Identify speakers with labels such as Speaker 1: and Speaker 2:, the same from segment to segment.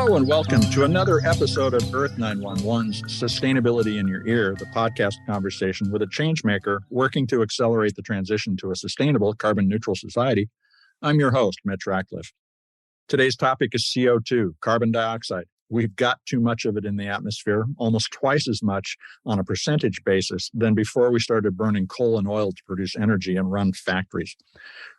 Speaker 1: Hello and welcome to another episode of Earth911's Sustainability in Your Ear, the podcast conversation with a changemaker working to accelerate the transition to a sustainable carbon-neutral society. I'm your host, Mitch Ratcliffe. Today's topic is CO2, carbon dioxide. We've got too much of it in the atmosphere, almost twice as much on a percentage basis than before we started burning coal and oil to produce energy and run factories.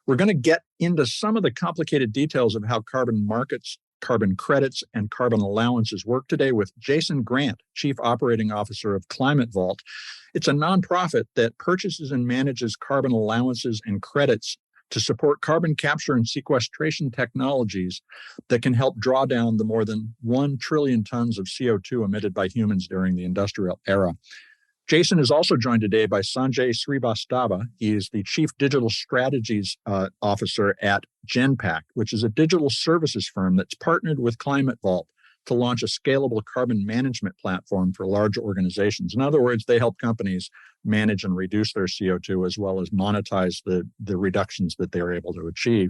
Speaker 1: We're going to get into some of the complicated details of how carbon markets, carbon credits, and carbon allowances work today with Jason Grant, Chief Operating Officer of Climate Vault. It's a nonprofit that purchases and manages carbon allowances and credits to support carbon capture and sequestration technologies that can help draw down the more than 1 trillion tons of CO2 emitted by humans during the industrial era. Jason is also joined today by Sanjay Srivastava. He is the Chief Digital Strategies Officer at Genpact, which is a digital services firm that's partnered with Climate Vault to launch a scalable carbon management platform for large organizations. In other words, they help companies manage and reduce their CO2 as well as monetize the reductions that they're able to achieve.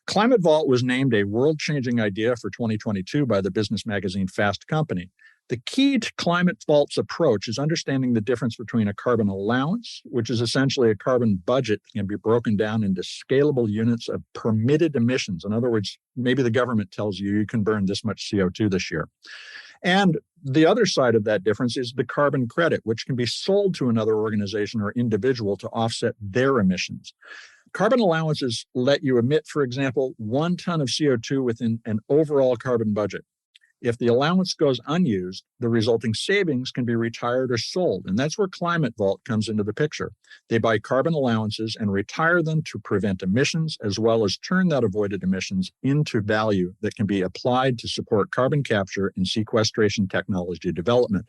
Speaker 1: Climate Vault was named a world-changing idea for 2022 by the business magazine Fast Company. The key to Climate Vault's approach is understanding the difference between a carbon allowance, which is essentially a carbon budget that can be broken down into scalable units of permitted emissions. In other words, maybe the government tells you can burn this much CO2 this year. And the other side of that difference is the carbon credit, which can be sold to another organization or individual to offset their emissions. Carbon allowances let you emit, for example, 1 ton of CO2 within an overall carbon budget. If the allowance goes unused, the resulting savings can be retired or sold. And that's where Climate Vault comes into the picture. They buy carbon allowances and retire them to prevent emissions, as well as turn that avoided emissions into value that can be applied to support carbon capture and sequestration technology development.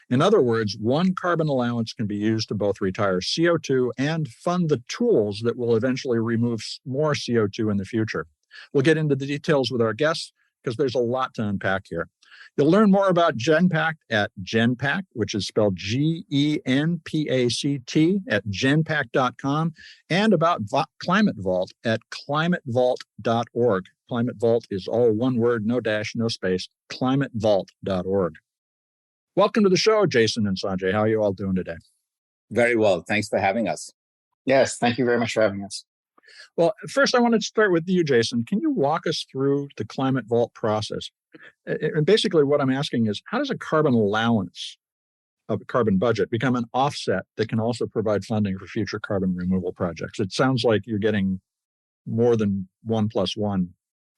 Speaker 1: In other words, 1 carbon allowance can be used to both retire CO2 and fund the tools that will eventually remove more CO2 in the future. We'll get into the details with our guests, because there's a lot to unpack here. You'll learn more about Genpact at Genpact, which is spelled Genpact at genpact.com, and about Climate Vault at climatevault.org. Climate Vault is all one word, no dash, no space, climatevault.org. Welcome to the show, Jason and Sanjay. How are you all doing today?
Speaker 2: Very well. Thanks for having us.
Speaker 3: Yes, thank you very much for having us.
Speaker 1: Well, first, I wanted to start with you, Jason. Can you walk us through the Climate Vault process? And basically, what I'm asking is, how does a carbon allowance of a carbon budget become an offset that can also provide funding for future carbon removal projects? It sounds like you're getting more than 1 + 1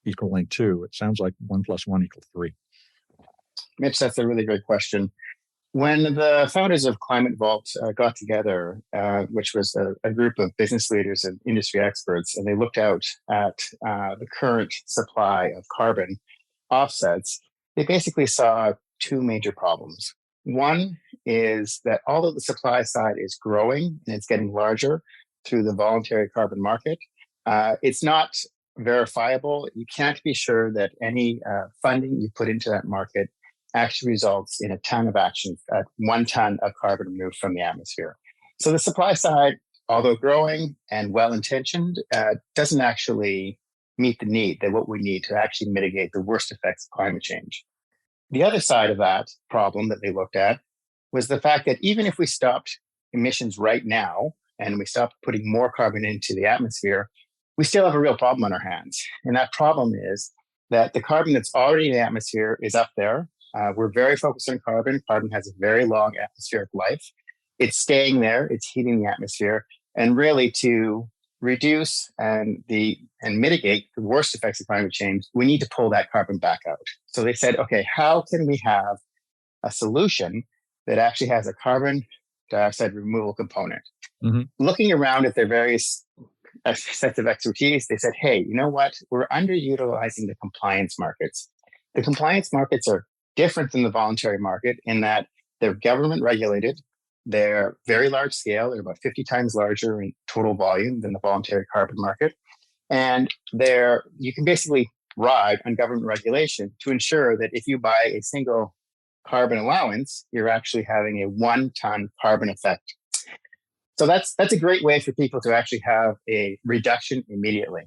Speaker 1: equaling 2. It sounds like 1 + 1 = 3.
Speaker 3: Mitch, that's a really great question. When the founders of Climate Vault got together, which was a group of business leaders and industry experts, and they looked out at the current supply of carbon offsets, they basically saw 2 major problems. One is that although the supply side is growing and it's getting larger through the voluntary carbon market, it's not verifiable. You can't be sure that any funding you put into that market actually results in a ton of action, 1 ton of carbon removed from the atmosphere. So the supply side, although growing and well-intentioned, doesn't actually meet the need, that what we need to actually mitigate the worst effects of climate change. The other side of that problem that they looked at was the fact that even if we stopped emissions right now and we stopped putting more carbon into the atmosphere, we still have a real problem on our hands. And that problem is that the carbon that's already in the atmosphere is up there. We're very focused on carbon. Carbon has a very long atmospheric life. It's staying there. It's heating the atmosphere. And really, to reduce and mitigate the worst effects of climate change, we need to pull that carbon back out. So they said, okay, how can we have a solution that actually has a carbon dioxide removal component? Mm-hmm. Looking around at their various sets of expertise, they said, hey, you know what? We're underutilizing the compliance markets. The compliance markets are different than the voluntary market in that they're government regulated. They're very large scale. They're about 50 times larger in total volume than the voluntary carbon market. And you can basically ride on government regulation to ensure that if you buy a single carbon allowance, you're actually having a 1 ton carbon effect. So that's a great way for people to actually have a reduction immediately.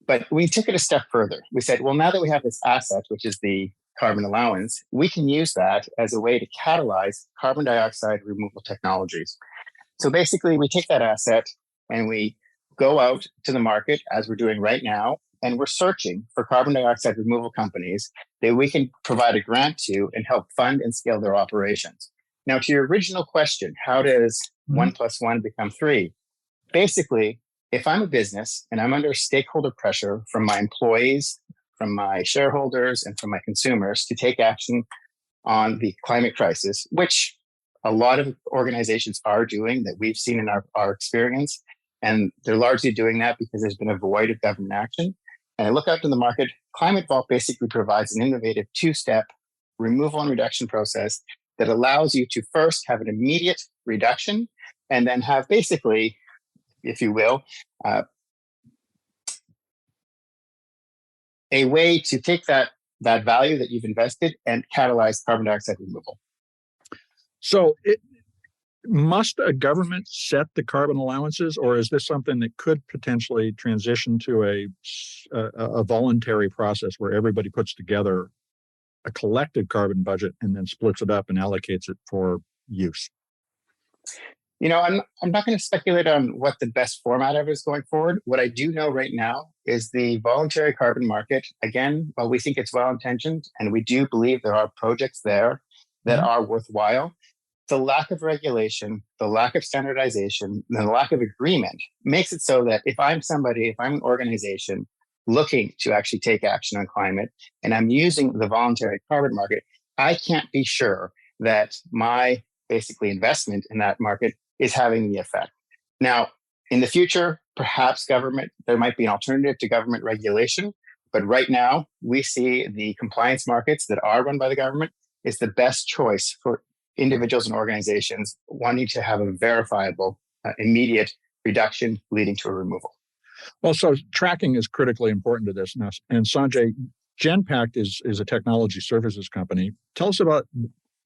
Speaker 3: But we took it a step further. We said, well, now that we have this asset, which is the carbon allowance, we can use that as a way to catalyze carbon dioxide removal technologies. So basically, we take that asset and we go out to the market, as we're doing right now, and we're searching for carbon dioxide removal companies that we can provide a grant to and help fund and scale their operations. Now, to your original question, how does 1 + 1 become 3? Basically, if I'm a business and I'm under stakeholder pressure from my employees, from my shareholders, and from my consumers to take action on the climate crisis, which a lot of organizations are doing that we've seen in our experience, and they're largely doing that because there's been a void of government action. And I look out to the market, Climate Vault basically provides an innovative 2-step removal and reduction process that allows you to first have an immediate reduction and then have basically, if you will, a way to take that value that you've invested and catalyze carbon dioxide removal.
Speaker 1: So must a government set the carbon allowances, or is this something that could potentially transition to a voluntary process where everybody puts together a collective carbon budget and then splits it up and allocates it for use?
Speaker 3: I'm not going to speculate on what the best format of it is going forward. What I do know right now is the voluntary carbon market. Again, while we think it's well-intentioned, and we do believe there are projects there that are worthwhile, the lack of regulation, the lack of standardization, and the lack of agreement makes it so that if I'm an organization looking to actually take action on climate, and I'm using the voluntary carbon market, I can't be sure that my basically investment in that market is having the effect. Now, in the future, perhaps there might be an alternative to government regulation, but right now we see the compliance markets that are run by the government is the best choice for individuals and organizations wanting to have a verifiable, immediate reduction leading to a removal.
Speaker 1: Well, so tracking is critically important to this. And Sanjay, Genpact is a technology services company. Tell us about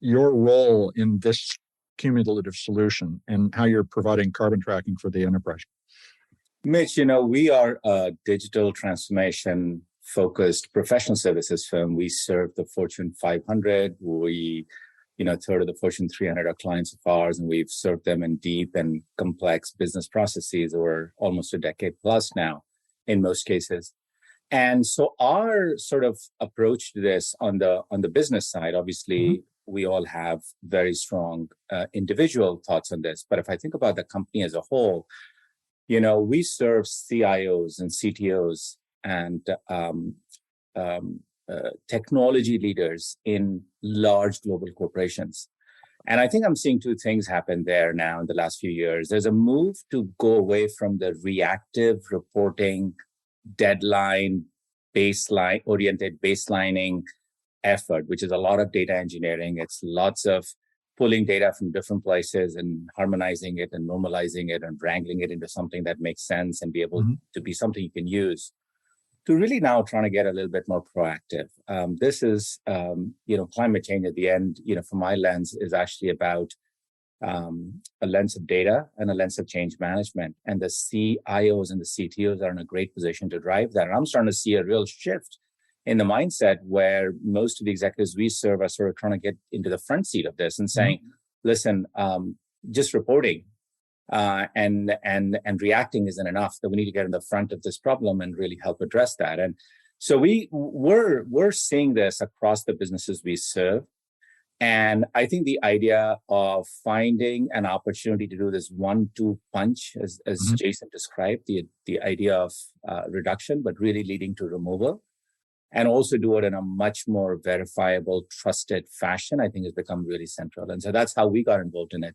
Speaker 1: your role in this cumulative solution and how you're providing carbon tracking for the enterprise.
Speaker 2: Mitch, we are a digital transformation focused professional services firm. We serve the Fortune 500. We, a third of the Fortune 300 are clients of ours, and we've served them in deep and complex business processes over almost a decade plus now, in most cases. And so our sort of approach to this on the business side, obviously, we all have very strong individual thoughts on this. But if I think about the company as a whole, we serve CIOs and CTOs and technology leaders in large global corporations. And I think I'm seeing two things happen there now in the last few years. There's a move to go away from the reactive reporting, deadline, oriented baselining effort, which is a lot of data engineering. It's lots of pulling data from different places and harmonizing it and normalizing it and wrangling it into something that makes sense and be able to be something you can use, to really now trying to get a little bit more proactive. This is, climate change at the end, from my lens, is actually about a lens of data and a lens of change management. And the CIOs and the CTOs are in a great position to drive that. And I'm starting to see a real shift in the mindset where most of the executives we serve are sort of trying to get into the front seat of this and saying, listen, just reporting and reacting isn't enough, that we need to get in the front of this problem and really help address that. And so we're seeing this across the businesses we serve. And I think the idea of finding an opportunity to do this 1-2 punch, as Jason described, the idea of reduction, but really leading to removal, and also do it in a much more verifiable, trusted fashion, I think has become really central. And so that's how we got involved in it.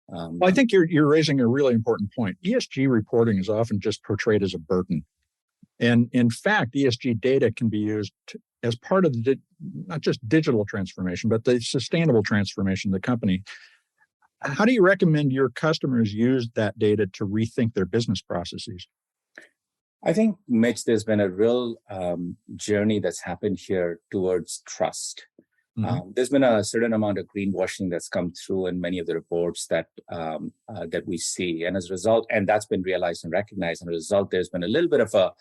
Speaker 1: Well, I think you're raising a really important point. ESG reporting is often just portrayed as a burden. And in fact, ESG data can be used as part of not just digital transformation, but the sustainable transformation of the company. How do you recommend your customers use that data to rethink their business processes?
Speaker 2: I think, Mitch, there's been a real journey that's happened here towards trust. There's been a certain amount of greenwashing that's come through in many of the reports that we see. And as a result, and that's been realized and recognized, and as a result, there's been a little bit of a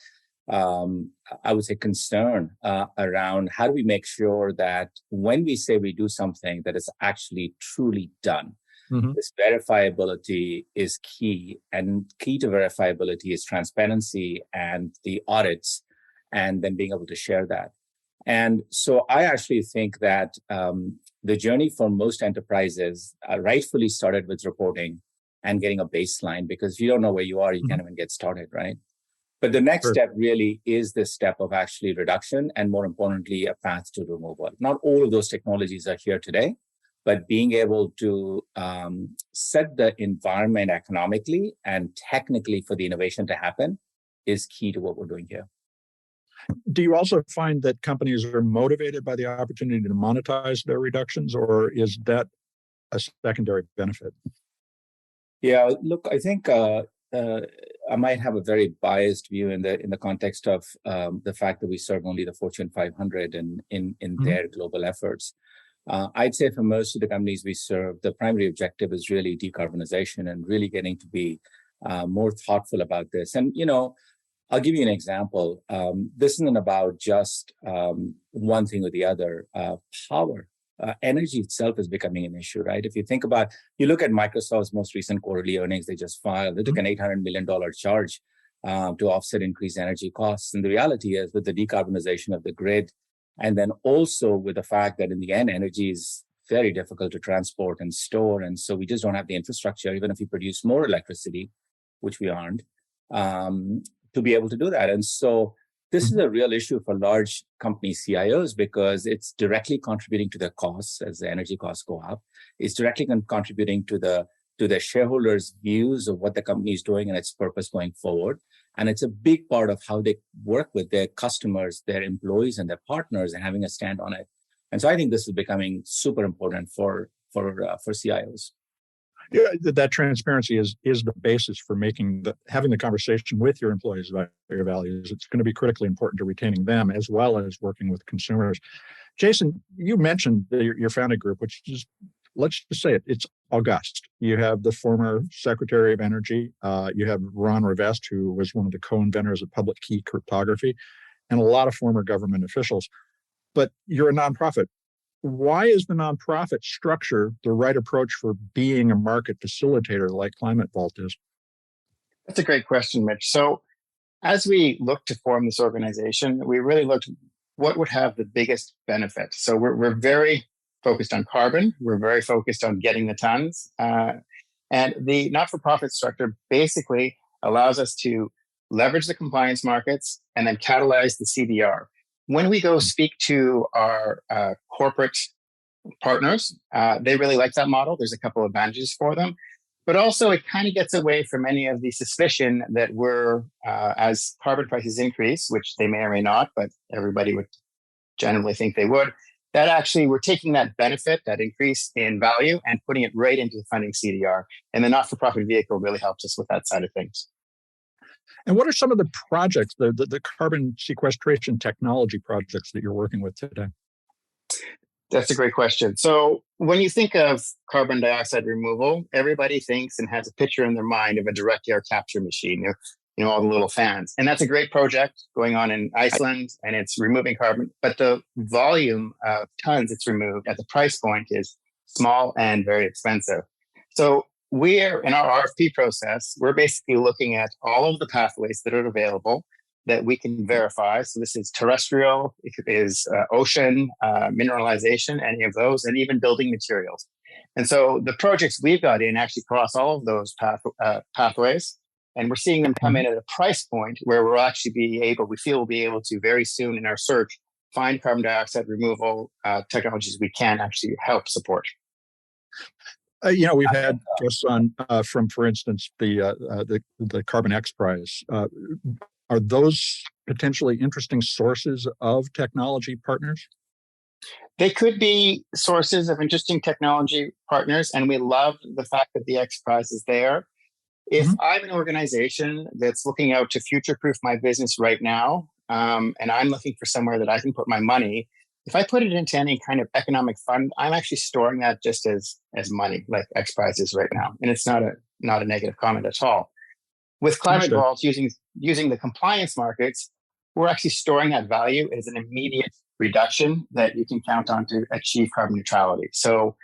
Speaker 2: I would say, concern around how do we make sure that when we say we do something, that it's actually truly done. Mm-hmm. This verifiability is key, and key to verifiability is transparency and the audits, and then being able to share that. And so I actually think that the journey for most enterprises rightfully started with reporting and getting a baseline, because if you don't know where you are, you can't even get started, right? But the next step really is this step of actually reduction, and more importantly, a path to removal. Not all of those technologies are here today, but being able to set the environment economically and technically for the innovation to happen is key to what we're doing here.
Speaker 1: Do you also find that companies are motivated by the opportunity to monetize their reductions, or is that a secondary benefit?
Speaker 2: Yeah, look, I think I might have a very biased view in the context of the fact that we serve only the Fortune 500 in mm-hmm. their global efforts. I'd say for most of the companies we serve, the primary objective is really decarbonization and really getting to be more thoughtful about this. And, I'll give you an example. This isn't about just one thing or the other. Power, energy itself is becoming an issue, right? If you think about, you look at Microsoft's most recent quarterly earnings they just filed, they took an $800 million charge to offset increased energy costs. And the reality is, with the decarbonization of the grid, and then also with the fact that in the end, energy is very difficult to transport and store. And so we just don't have the infrastructure, even if we produce more electricity, which we aren't, to be able to do that. And so this is a real issue for large company CIOs, because it's directly contributing to their costs as the energy costs go up. It's directly contributing to the shareholders' views of what the company is doing and its purpose going forward. And it's a big part of how they work with their customers, their employees, and their partners, and having a stand on it. And so I think this is becoming super important for CIOs.
Speaker 1: Yeah, that transparency is the basis for having the conversation with your employees about your values. It's going to be critically important to retaining them, as well as working with consumers. Jason, you mentioned your founding group, which is, let's just say it's august. You have the former Secretary of Energy. You have Ron Rivest, who was one of the co-inventors of public key cryptography, and a lot of former government officials. But you're a nonprofit. Why is the nonprofit structure the right approach for being a market facilitator like Climate Vault is?
Speaker 3: That's a great question, Mitch. So as we looked to form this organization, we really looked what would have the biggest benefit. So we're very focused on carbon. We're very focused on getting the tons. And the not-for-profit structure basically allows us to leverage the compliance markets and then catalyze the CDR. When we go speak to our corporate partners, they really like that model. There's a couple of advantages for them. But also it kind of gets away from any of the suspicion that we're, as carbon prices increase, which they may or may not, but everybody would generally think they would, that actually we're taking that benefit, that increase in value, and putting it right into the funding CDR. And the not-for-profit vehicle really helps us with that side of things.
Speaker 1: And what are some of the projects, the carbon sequestration technology projects that you're working with today?
Speaker 3: That's a great question. So when you think of carbon dioxide removal, everybody thinks and has a picture in their mind of a direct air capture machine, all the little fans. And that's a great project going on in Iceland, and it's removing carbon. But the volume of tons it's removed at the price point is small and very expensive. So we're in our RFP process, we're basically looking at all of the pathways that are available that we can verify. So this is terrestrial, it is ocean, mineralization, any of those, and even building materials. And so the projects we've got in actually cross all of those pathways, and we're seeing them come in at a price point where we'll actually we feel we'll be able to very soon in our search find carbon dioxide removal technologies we can actually help support.
Speaker 1: We've had guests on from, for instance, the Carbon X Prize. Are those potentially interesting sources of technology partners?
Speaker 3: They could be sources of interesting technology partners, and we love the fact that the X Prize is there. If I'm an organization that's looking out to future-proof my business right now, and I'm looking for somewhere that I can put my money, if I put it into any kind of economic fund, I'm actually storing that just as money, like X Prize is right now. And it's not a negative comment at all. With Climate Vault, using the compliance markets, we're actually storing that value as an immediate reduction that you can count on to achieve carbon neutrality. So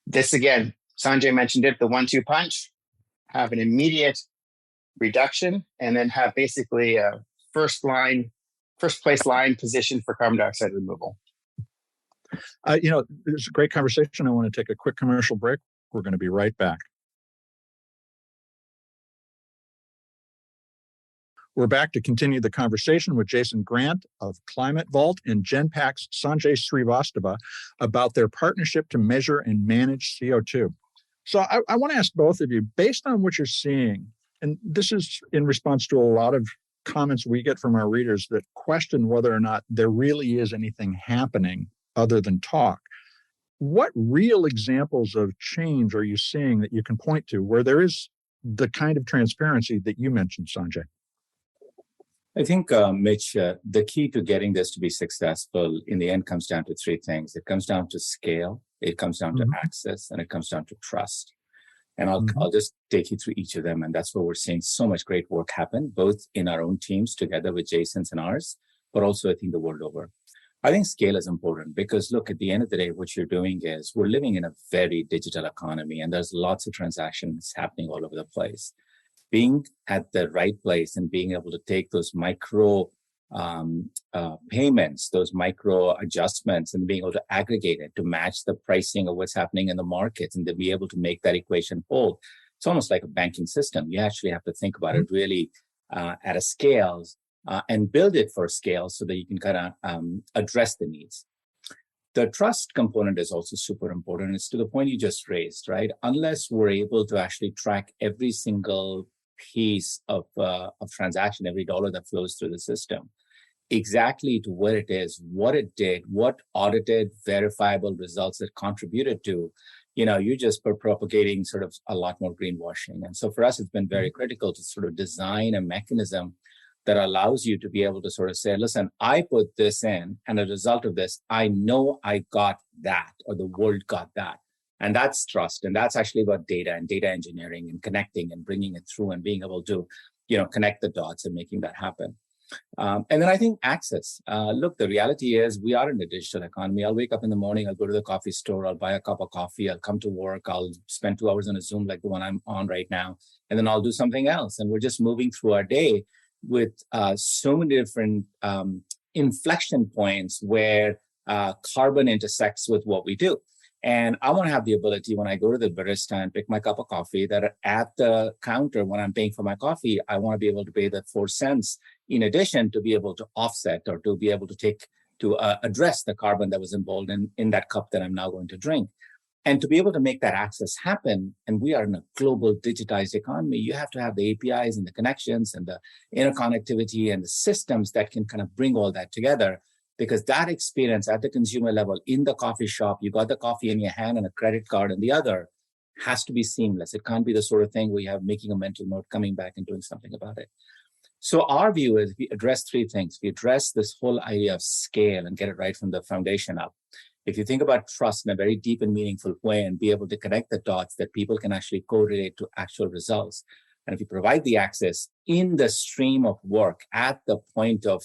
Speaker 3: this again, Sanjay mentioned it, the 1-2 punch, have an immediate reduction and then have basically a first place line position for carbon dioxide removal.
Speaker 1: It's a great conversation. I want to take a quick commercial break. We're going to be right back. We're back to continue the conversation with Jason Grant of Climate Vault and Genpact's Sanjay Srivastava about their partnership to measure and manage CO2. So I want to ask both of you, based on what you're seeing, and this is in response to a lot of comments we get from our readers that question whether or not there really is anything happening other than talk. What real examples of change are you seeing that you can point to where there is the kind of transparency that you mentioned, Sanjay?
Speaker 2: I think, Mitch, the key to getting this to be successful in the end comes down to three things. It comes down to scale, it comes down to access, and it comes down to trust. And I'll just take you through each of them. And that's where we're seeing so much great work happen, both in our own teams together with Jason's and ours, but also I think the world over. I think scale is important because, look, at the end of the day, what you're doing is we're living in a very digital economy and there's lots of transactions happening all over the place. Being at the right place and being able to take those micro payments, those micro adjustments, and being able to aggregate it to match the pricing of what's happening in the markets and to be able to make that equation hold. It's almost like a banking system. You actually have to think about it really at a scale and build it for scale so that you can kind of address the needs. The trust component is also super important. It's to the point you just raised, right? Unless we're able to actually track every single piece of transaction, every dollar that flows through the system, exactly to where it is, what it did, what audited, verifiable results it contributed to, you're just propagating sort of a lot more greenwashing. And so for us, it's been very critical to sort of design a mechanism that allows you to be able to sort of say, listen, I put this in, and as a result of this, I know I got that, or the world got that. And that's trust. And that's actually about data and data engineering and connecting and bringing it through and being able to, connect the dots and making that happen. And then I think access. Look, the reality is we are in a digital economy. I'll wake up in the morning, I'll go to the coffee store, I'll buy a cup of coffee, I'll come to work, I'll spend 2 hours on a Zoom like the one I'm on right now, and then I'll do something else. And we're just moving through our day with so many different inflection points where carbon intersects with what we do. And I want to have the ability when I go to the barista and pick my cup of coffee that at the counter when I'm paying for my coffee, I want to be able to pay that 4 cents in addition to be able to offset or to be able to address the carbon that was involved in that cup that I'm now going to drink. And to be able to make that access happen, and we are in a global digitized economy, you have to have the APIs and the connections and the interconnectivity and the systems that can kind of bring all that together. Because that experience at the consumer level in the coffee shop, you got the coffee in your hand and a credit card in the other, has to be seamless. It can't be the sort of thing where you have making a mental note, coming back and doing something about it. So our view is we address three things. We address this whole idea of scale and get it right from the foundation up. If you think about trust in a very deep and meaningful way and be able to connect the dots that people can actually correlate to actual results. And if you provide the access in the stream of work at the point of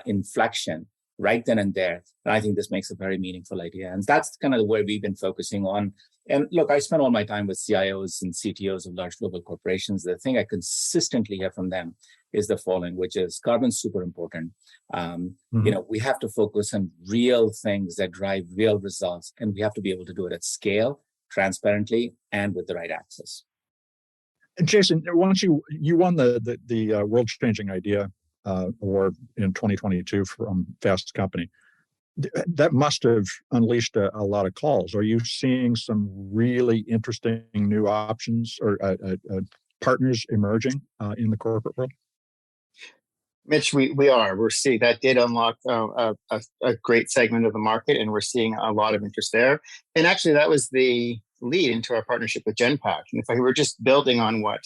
Speaker 2: inflection right then and there, then I think this makes a very meaningful idea. And that's kind of where we've been focusing on. And look, I spend all my time with CIOs and CTOs of large global corporations. The thing I consistently hear from them is the following, which is carbon's super important. We have to focus on real things that drive real results, and we have to be able to do it at scale, transparently, and with the right access.
Speaker 1: And Jason, once you won the world-changing idea award in 2022 from Fast Company, that must have unleashed a lot of calls. Are you seeing some really interesting new options or partners emerging in the corporate world?
Speaker 3: Mitch, we are. We're seeing that did unlock a great segment of the market, and we're seeing a lot of interest there. And actually, that was the lead into our partnership with Genpact. And if I were just building on what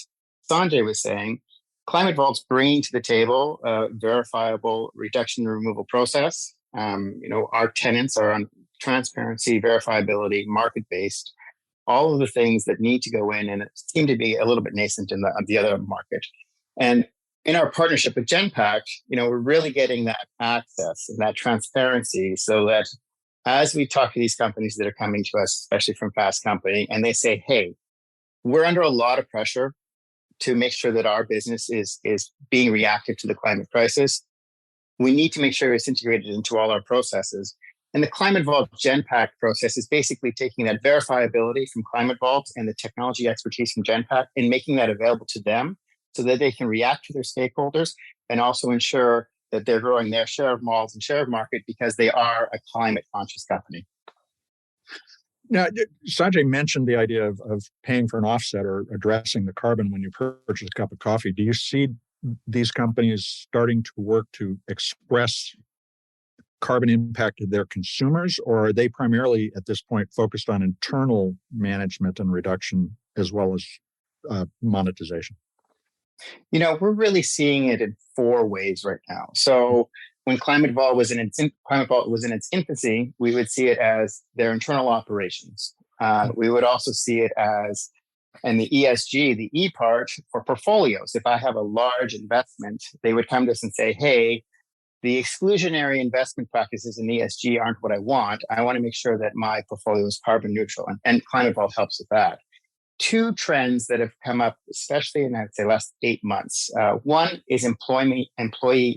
Speaker 3: Sanjay was saying, Climate Vault's bringing to the table a verifiable reduction and removal process. Our tenets are on transparency, verifiability, market-based, all of the things that need to go in, and it seemed to be a little bit nascent in the other market. And in our partnership with Genpact, we're really getting that access and that transparency so that as we talk to these companies that are coming to us, especially from Fast Company, and they say, hey, we're under a lot of pressure to make sure that our business is being reactive to the climate crisis. We need to make sure it's integrated into all our processes. And the Climate Vault Genpact process is basically taking that verifiability from Climate Vault and the technology expertise from Genpact and making that available to them so that they can react to their stakeholders and also ensure that they're growing their share of malls and share of market because they are a climate conscious company.
Speaker 1: Now, Sanjay mentioned the idea of paying for an offset or addressing the carbon when you purchase a cup of coffee. Do you see these companies starting to work to express carbon impact to their consumers, or are they primarily at this point focused on internal management and reduction as well as monetization?
Speaker 3: We're really seeing it in four ways right now. So when Climate Vault was in its infancy, we would see it as their internal operations. We would also see it as, and the ESG, the E part for portfolios. If I have a large investment, they would come to us and say, hey, the exclusionary investment practices in ESG aren't what I want. I want to make sure that my portfolio is carbon neutral, and Climate Vault helps with that. Two trends that have come up, especially in, I'd say, last 8 months. One is employee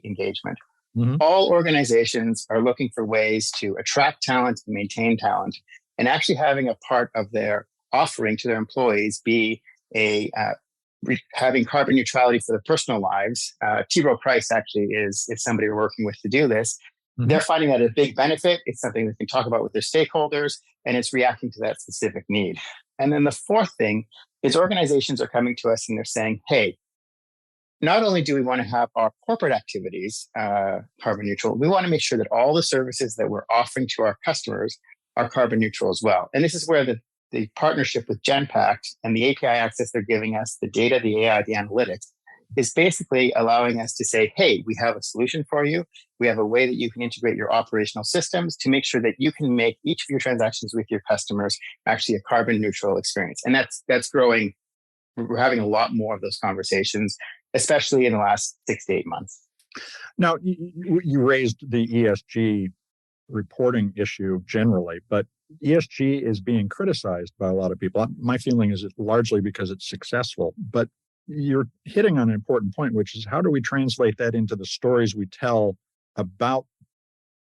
Speaker 3: engagement. Mm-hmm. All organizations are looking for ways to attract talent and maintain talent, and actually having a part of their offering to their employees be having carbon neutrality for their personal lives. T. Rowe Price actually is somebody we're working with to do this. Mm-hmm. They're finding that a big benefit. It's something they can talk about with their stakeholders, and it's reacting to that specific need. And then the fourth thing is organizations are coming to us and they're saying, hey, not only do we want to have our corporate activities carbon neutral, we want to make sure that all the services that we're offering to our customers are carbon neutral as well. And this is where the partnership with Genpact and the API access they're giving us, the data, the AI, the analytics, is basically allowing us to say, hey, we have a solution for you. We have a way that you can integrate your operational systems to make sure that you can make each of your transactions with your customers actually a carbon neutral experience. And that's growing. We're having a lot more of those conversations, especially in the last 6 to 8 months.
Speaker 1: Now, you raised the ESG reporting issue generally, but ESG is being criticized by a lot of people. My feeling is it's largely because it's successful, but you're hitting on an important point, which is how do we translate that into the stories we tell about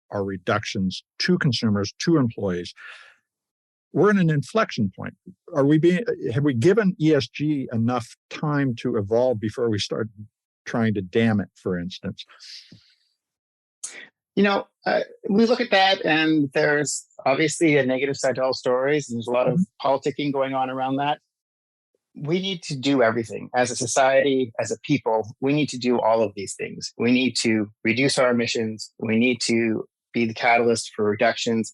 Speaker 1: our reductions to consumers, to employees? We're in an inflection point. Have we given ESG enough time to evolve before we start trying to dam it, for instance?
Speaker 3: We look at that, and there's obviously a negative side to all stories, and there's a lot of politicking going on around that. We need to do everything as a society, as a people. We need to do all of these things. We need to reduce our emissions. We need to be the catalyst for reductions.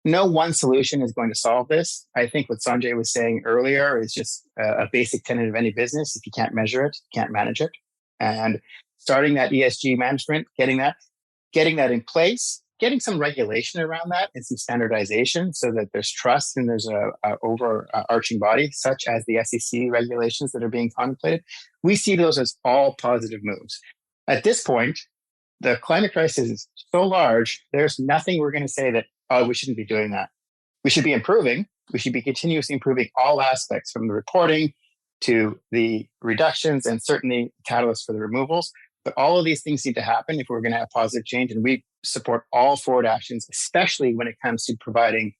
Speaker 3: No one solution is going to solve this. I think what Sanjay was saying earlier is just a basic tenet of any business. If you can't measure it, you can't manage it. And starting that ESG management, getting that in place, getting some regulation around that and some standardization so that there's trust and there's a overarching body, such as the SEC regulations that are being contemplated. We see those as all positive moves. At this point, the climate crisis is so large, there's nothing we're going to say that, oh, we shouldn't be doing that. We should be improving. We should be continuously improving all aspects, from the reporting to the reductions and certainly catalysts for the removals. But all of these things need to happen if we're going to have positive change. And we support all forward actions, especially when it comes to providing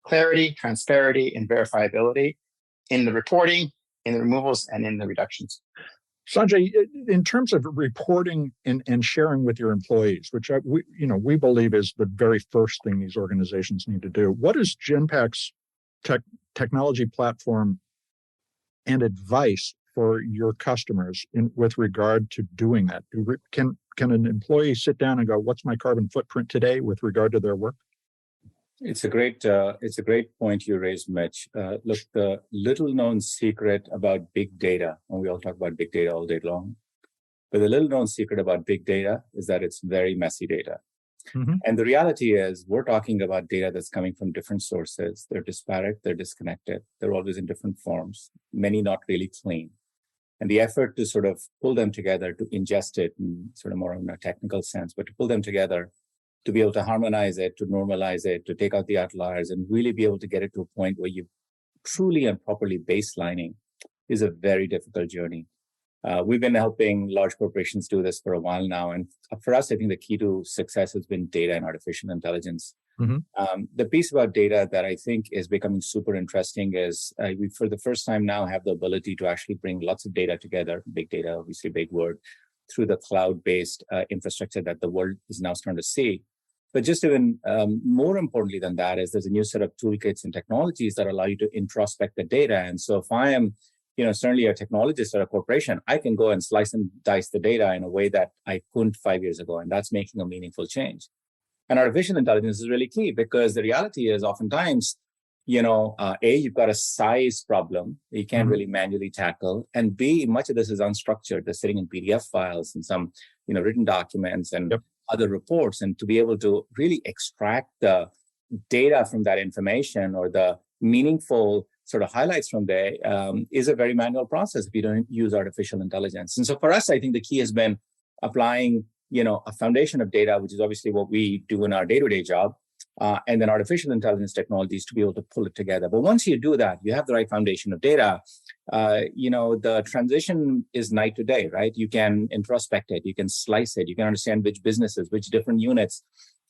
Speaker 3: clarity, transparency, and verifiability in the reporting, in the removals, and in the reductions.
Speaker 1: Sanjay, in terms of reporting and sharing with your employees, which we believe is the very first thing these organizations need to do, what is Genpact's technology platform and advice for your customers with regard to doing that? Can an employee sit down and go, "What's my carbon footprint today with regard to their work?"
Speaker 2: It's a great point you raised, Mitch. Look, the little-known secret about big data, and we all talk about big data all day long, but the little-known secret about big data is that it's very messy data. Mm-hmm. And the reality is we're talking about data that's coming from different sources. They're disparate, they're disconnected, they're always in different forms, many not really clean. And the effort to sort of pull them together, to ingest it in sort of more in a technical sense, but to pull them together, to be able to harmonize it, to normalize it, to take out the outliers, and really be able to get it to a point where you truly and properly baselining is a very difficult journey. We've been helping large corporations do this for a while now. And for us, I think the key to success has been data and artificial intelligence. The piece about data that I think is becoming super interesting is we, for the first time now, have the ability to actually bring lots of data together, big data, obviously a big word, through the cloud-based infrastructure that the world is now starting to see. But just even more importantly than that is there's a new set of toolkits and technologies that allow you to introspect the data. And so if I am certainly a technologist at a corporation, I can go and slice and dice the data in a way that I couldn't 5 years ago. And that's making a meaningful change. And artificial intelligence is really key because the reality is oftentimes, you've got a size problem that you can't really manually tackle. And B, much of this is unstructured. They're sitting in PDF files and some, written documents and other reports. And to be able to really extract the data from that information or the meaningful sort of highlights from there is a very manual process if you don't use artificial intelligence. And so for us, I think the key has been applying, a foundation of data, which is obviously what we do in our day-to-day job, and then artificial intelligence technologies to be able to pull it together. But once you do that, you have the right foundation of data, the transition is night to day, right? You can introspect it, you can slice it, you can understand which businesses, which different units,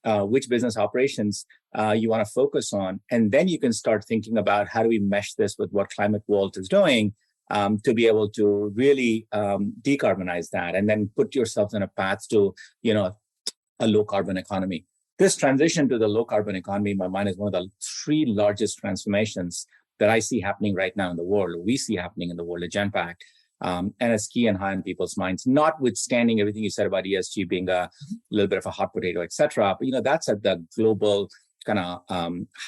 Speaker 2: which business operations you want to focus on. And then you can start thinking about how do we mesh this with what Climate Vault is doing to be able to really decarbonize that and then put yourself in a path to, a low carbon economy. This transition to the low carbon economy, in my mind, is one of the three largest transformations that I see happening right now in the world, or we see happening in the world at Genpact. And it's key and high in people's minds, notwithstanding everything you said about ESG being a little bit of a hot potato, et cetera. But, that's at the global kind of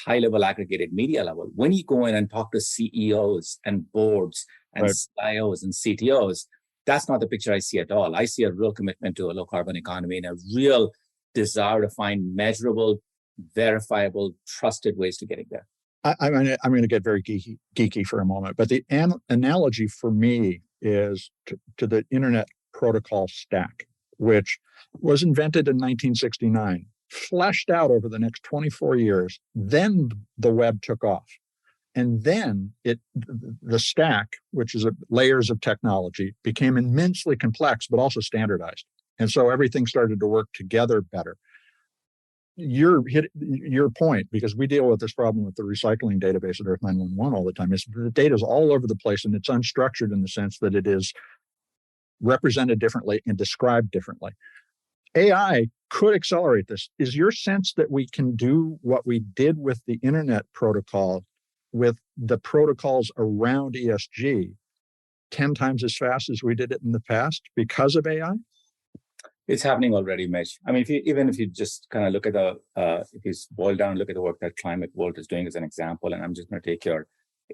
Speaker 2: high level aggregated media level. When you go in and talk to CEOs and boards and CIOs and CTOs, that's not the picture I see at all. I see a real commitment to a low carbon economy and a real desire to find measurable, verifiable, trusted ways to getting there.
Speaker 1: I'm going to get very geeky for a moment, but the analogy for me is to the internet protocol stack, which was invented in 1969, fleshed out over the next 24 years. Then the web took off. And then the stack, which is layers of technology, became immensely complex, but also standardized. And so everything started to work together better. Your point, because we deal with this problem with the recycling database at Earth911 all the time, is the data is all over the place and it's unstructured in the sense that it is represented differently and described differently. AI could accelerate this. Is your sense that we can do what we did with the internet protocol with the protocols around ESG 10 times as fast as we did it in the past because of AI?
Speaker 2: It's happening already, Mitch. I mean, if you just kind of look at if you boil down and look at the work that Climate Vault is doing as an example, and I'm just going to take your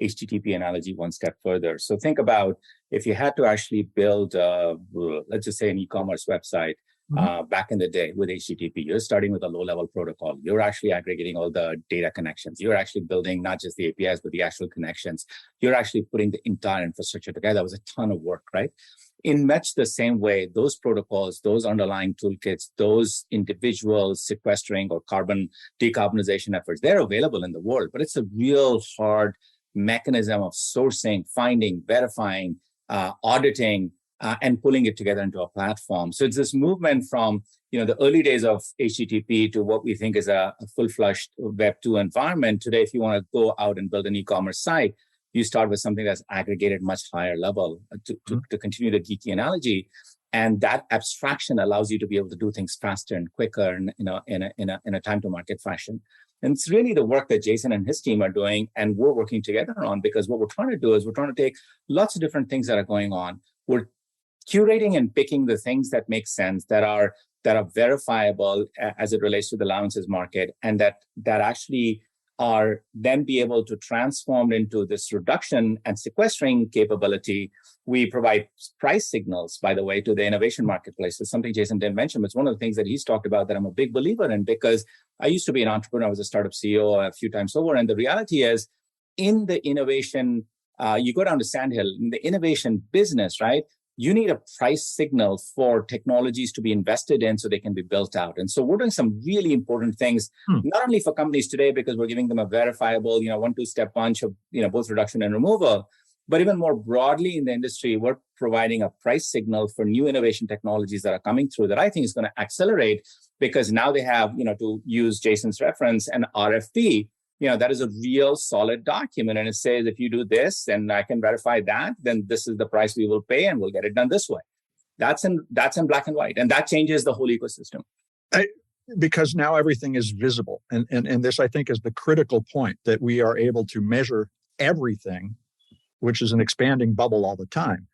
Speaker 2: HTTP analogy one step further. So think about if you had to actually build, let's just say an e-commerce website back in the day with HTTP, you're starting with a low-level protocol. You're actually aggregating all the data connections. You're actually building not just the APIs, but the actual connections. You're actually putting the entire infrastructure together. That was a ton of work, right? In much the same way, those protocols, those underlying toolkits, those individual sequestering or carbon decarbonization efforts, they're available in the world, but it's a real hard mechanism of sourcing, finding, verifying, auditing, and pulling it together into a platform. So it's this movement from the early days of HTTP to what we think is a full-fledged Web 2 environment. Today, if you want to go out and build an e-commerce site, you start with something that's aggregated much higher level to continue the geeky analogy. And that abstraction allows you to be able to do things faster and quicker and, in a time to market fashion. And it's really the work that Jason and his team are doing and we're working together on, because what we're trying to do is we're trying to take lots of different things that are going on. We're curating and picking the things that make sense, that are verifiable as it relates to the allowances market, and that actually are then be able to transform into this reduction and sequestering capability. We provide price signals, by the way, to the innovation marketplace. It's something Jason didn't mention, but it's one of the things that he's talked about that I'm a big believer in, because I used to be an entrepreneur. I was a startup CEO a few times over. And the reality is, in the innovation You go down to Sandhill, in the innovation business, right? You need a price signal for technologies to be invested in so they can be built out. And so we're doing some really important things, not only for companies today, because we're giving them a verifiable, 1-2-step bunch of, both reduction and removal, but even more broadly in the industry, we're providing a price signal for new innovation technologies that are coming through that I think is going to accelerate, because now they have, to use Jason's reference, an RFP. That is a real solid document. And it says, if you do this and I can verify that, then this is the price we will pay and we'll get it done this way. That's in black and white. And that changes the whole ecosystem.
Speaker 1: Because now everything is visible. And this, I think, is the critical point, that we are able to measure everything, which is an expanding bubble all the time,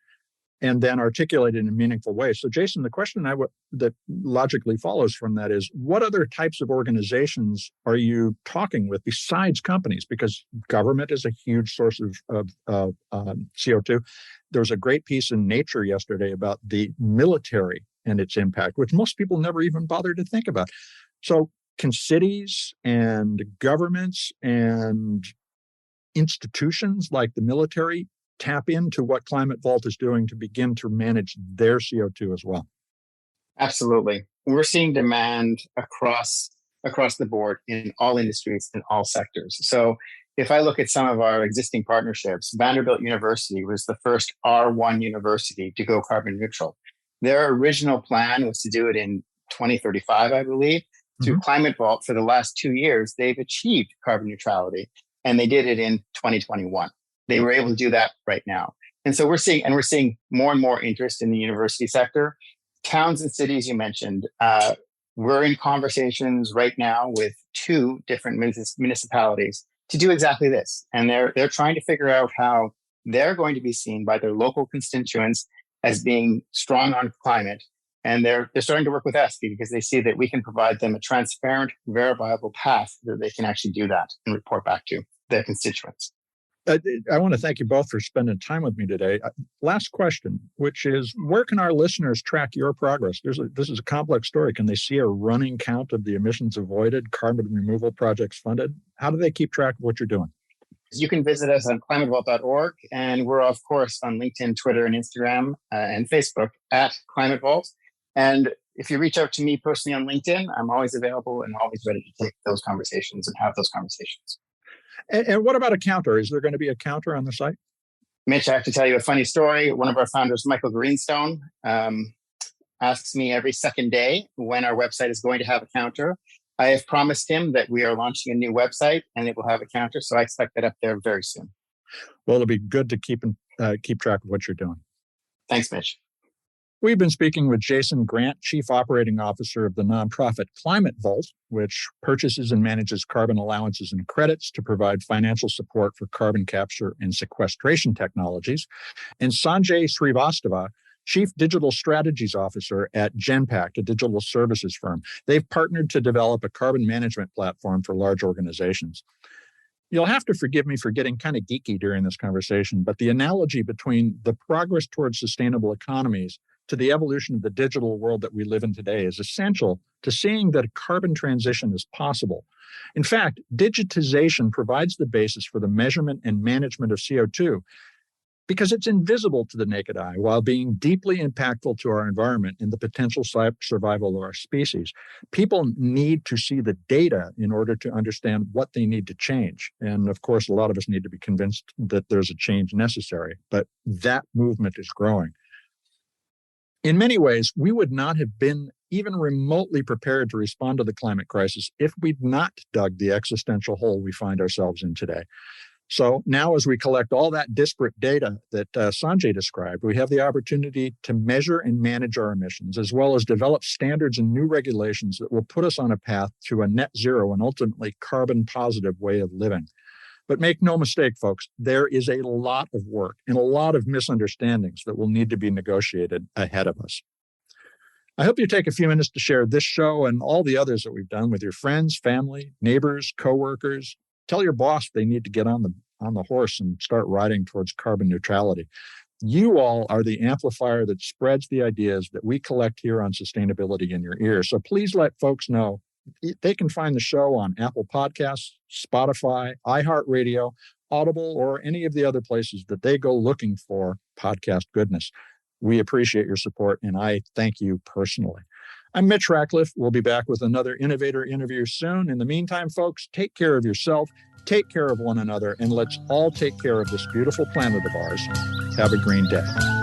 Speaker 1: and then articulate it in a meaningful way. So, Jason, the question that logically follows from that is, what other types of organizations are you talking with besides companies? Because government is a huge source of CO2. There was a great piece in Nature yesterday about the military and its impact, which most people never even bother to think about. So can cities and governments and institutions like the military tap into what Climate Vault is doing to begin to manage their CO2 as well?
Speaker 3: Absolutely. We're seeing demand across the board in all industries, in all sectors. So if I look at some of our existing partnerships, Vanderbilt University was the first R1 university to go carbon neutral. Their original plan was to do it in 2035, I believe. Through Climate Vault, for the last 2 years, they've achieved carbon neutrality, and they did it in 2021. They were able to do that right now. And so we're seeing more and more interest in the university sector. Towns and cities, you mentioned, we're in conversations right now with 2 different municipalities to do exactly this. And they're trying to figure out how they're going to be seen by their local constituents as being strong on climate. And they're starting to work with us because they see that we can provide them a transparent, verifiable path that they can actually do that and report back to their constituents.
Speaker 1: I want to thank you both for spending time with me today. Last question, which is, where can our listeners track your progress? This is a complex story. Can they see a running count of the emissions avoided, carbon removal projects funded? How do they keep track of what you're doing?
Speaker 3: You can visit us on climatevault.org, and we're, of course, on LinkedIn, Twitter, and Instagram, and Facebook at Climate Vault. And if you reach out to me personally on LinkedIn, I'm always available and always ready to take those conversations and have those conversations.
Speaker 1: And what about a counter? Is there going to be a counter on the site?
Speaker 3: Mitch, I have to tell you a funny story. One of our founders, Michael Greenstone, asks me every second day when our website is going to have a counter. I have promised him that we are launching a new website and it will have a counter. So I expect that up there very soon.
Speaker 1: Well, it'll be good to keep track of what you're doing.
Speaker 3: Thanks, Mitch.
Speaker 1: We've been speaking with Jason Grant, Chief Operating Officer of the nonprofit Climate Vault, which purchases and manages carbon allowances and credits to provide financial support for carbon capture and sequestration technologies, and Sanjay Srivastava, Chief Digital Strategies Officer at Genpact, a digital services firm. They've partnered to develop a carbon management platform for large organizations. You'll have to forgive me for getting kind of geeky during this conversation, but the analogy between the progress towards sustainable economies to the evolution of the digital world that we live in today is essential to seeing that a carbon transition is possible. In fact, digitization provides the basis for the measurement and management of CO2 because it's invisible to the naked eye while being deeply impactful to our environment and the potential survival of our species. People need to see the data in order to understand what they need to change. And of course, a lot of us need to be convinced that there's a change necessary, but that movement is growing. In many ways, we would not have been even remotely prepared to respond to the climate crisis if we'd not dug the existential hole we find ourselves in today. So now, as we collect all that disparate data that Sanjay described, we have the opportunity to measure and manage our emissions, as well as develop standards and new regulations that will put us on a path to a net zero and ultimately carbon positive way of living. But make no mistake, folks, there is a lot of work and a lot of misunderstandings that will need to be negotiated ahead of us. I hope you take a few minutes to share this show and all the others that we've done with your friends, family, neighbors, coworkers. Tell your boss they need to get on the horse and start riding towards carbon neutrality. You all are the amplifier that spreads the ideas that we collect here on sustainability in your ear. So please let folks know they can find the show on Apple Podcasts, Spotify, iHeartRadio, Audible, or any of the other places that they go looking for podcast goodness. We appreciate your support, and I thank you personally. I'm Mitch Ratcliffe. We'll be back with another innovator interview soon. In the meantime, folks, take care of yourself, take care of one another, and let's all take care of this beautiful planet of ours. Have a green day.